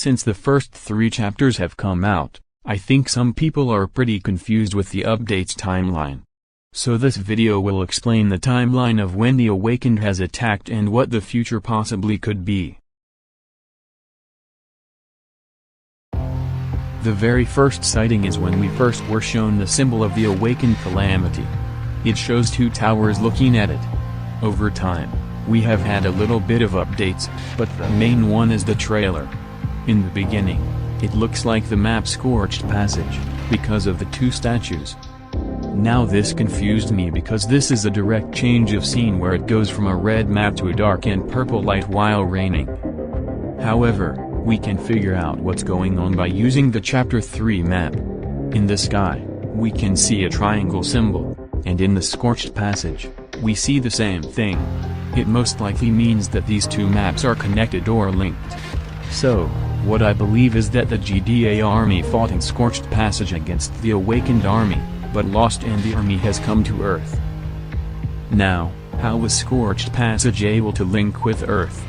Since the first 3 chapters have come out, I think some people are pretty confused with the updates timeline. So this video will explain the timeline of when the Awakened has attacked and what the future possibly could be. The very first sighting is when we first were shown the symbol of the Awakened Calamity. It shows 2 towers looking at it. Over time, we have had a little bit of updates, but the main one is the trailer. In the beginning, it looks like the map Scorched Passage, because of the 2 statues. Now this confused me because this is a direct change of scene where it goes from a red map to a dark and purple light while raining. However, we can figure out what's going on by using the Chapter 3 map. In the sky, we can see a triangle symbol, and in the Scorched Passage, we see the same thing. It most likely means that these 2 maps are connected or linked. So, what I believe is that the GDA army fought in Scorched Passage against the Awakened army, but lost and the army has come to Earth. Now, how was Scorched Passage able to link with Earth?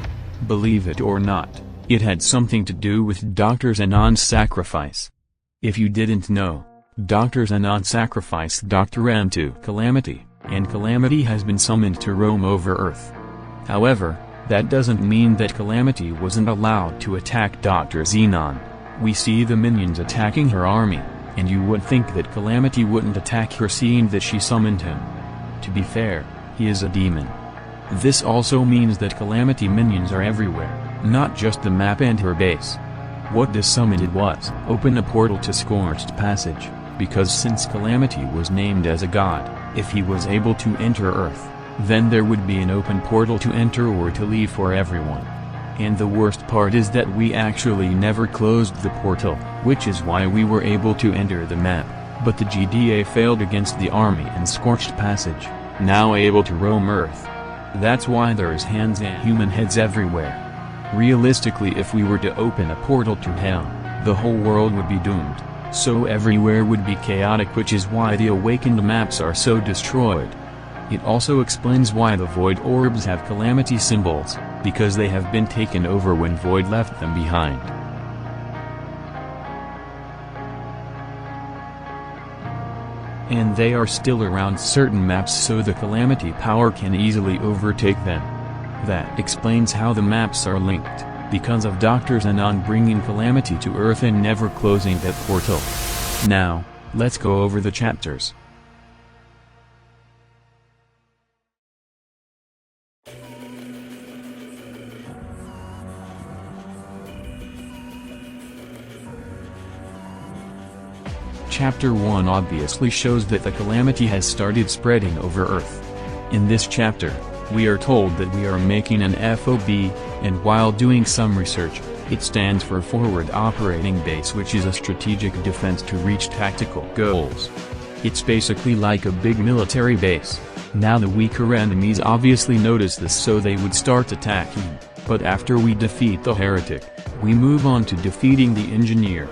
Believe it or not, it had something to do with Dr. Zenon's sacrifice. If you didn't know, Dr. Zenon sacrificed Dr. M to Calamity, and Calamity has been summoned to roam over Earth. However, that doesn't mean that Calamity wasn't allowed to attack Dr. Zenon. We see the minions attacking her army, and you would think that Calamity wouldn't attack her seeing that she summoned him. To be fair, he is a demon. This also means that Calamity minions are everywhere, not just the map and her base. What this summon did was open a portal to Scorched Passage, because since Calamity was named as a god, if he was able to enter Earth, then there would be an open portal to enter or to leave for everyone. And the worst part is that we actually never closed the portal, which is why we were able to enter the map, but the GDA failed against the army in Scorched Passage, now able to roam Earth. That's why there's hands and human heads everywhere. Realistically, if we were to open a portal to hell, the whole world would be doomed, so everywhere would be chaotic, which is why the Awakened maps are so destroyed. It also explains why the Void Orbs have Calamity symbols, because they have been taken over when Void left them behind. And they are still around certain maps, so the Calamity power can easily overtake them. That explains how the maps are linked, because of Dr. Zenon bringing Calamity to Earth and never closing that portal. Now, let's go over the chapters. Chapter 1 obviously shows that the Calamity has started spreading over Earth. In this chapter, we are told that we are making an FOB, and while doing some research, it stands for Forward Operating Base, which is a strategic defense to reach tactical goals. It's basically like a big military base. Now the weaker enemies obviously notice this, so they would start attacking, but after we defeat the heretic, we move on to defeating the engineer.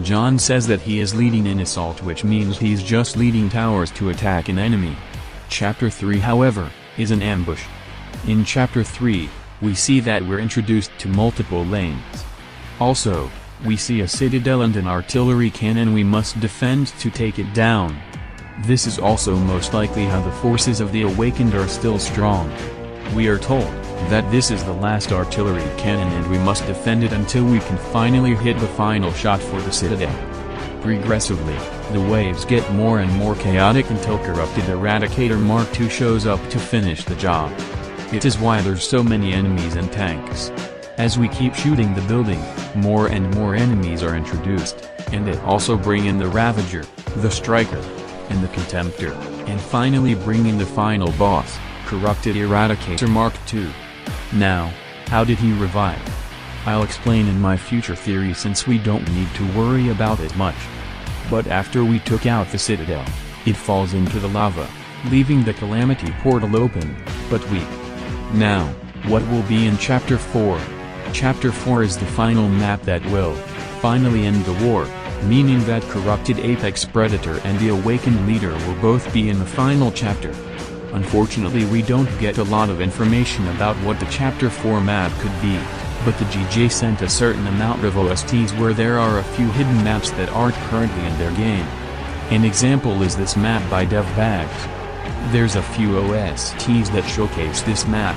John says that he is leading an assault, which means he's just leading towers to attack an enemy. Chapter 3, however, is an ambush. In Chapter 3, we see that we're introduced to multiple lanes. Also, we see a citadel and an artillery cannon we must defend to take it down. This is also most likely how the forces of the Awakened are still strong. We are told that this is the last artillery cannon and we must defend it until we can finally hit the final shot for the citadel. Progressively, the waves get more and more chaotic until Corrupted Eradicator Mark II shows up to finish the job. It is why there's so many enemies and tanks. As we keep shooting the building, more and more enemies are introduced, and it also bring in the Ravager, the Striker, and the Contemptor, and finally bring in the final boss, Corrupted Eradicator Mark II. Now, how did he revive? I'll explain in my future theory, since we don't need to worry about it much. But after we took out the citadel, it falls into the lava, leaving the Calamity portal open, but weak. Now, what will be in Chapter 4? Chapter 4 is the final map that will finally end the war, meaning that Corrupted Apex Predator and the Awakened Leader will both be in the final chapter. Unfortunately, we don't get a lot of information about what the Chapter 4 map could be. but the GJ sent a certain amount of OSTs where there are a few hidden maps that aren't currently in their game. An example is this map by DevBags. There's a few OSTs that showcase this map,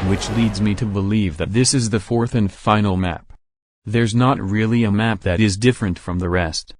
which leads me to believe that this is the fourth and final map. There's not really a map that is different from the rest.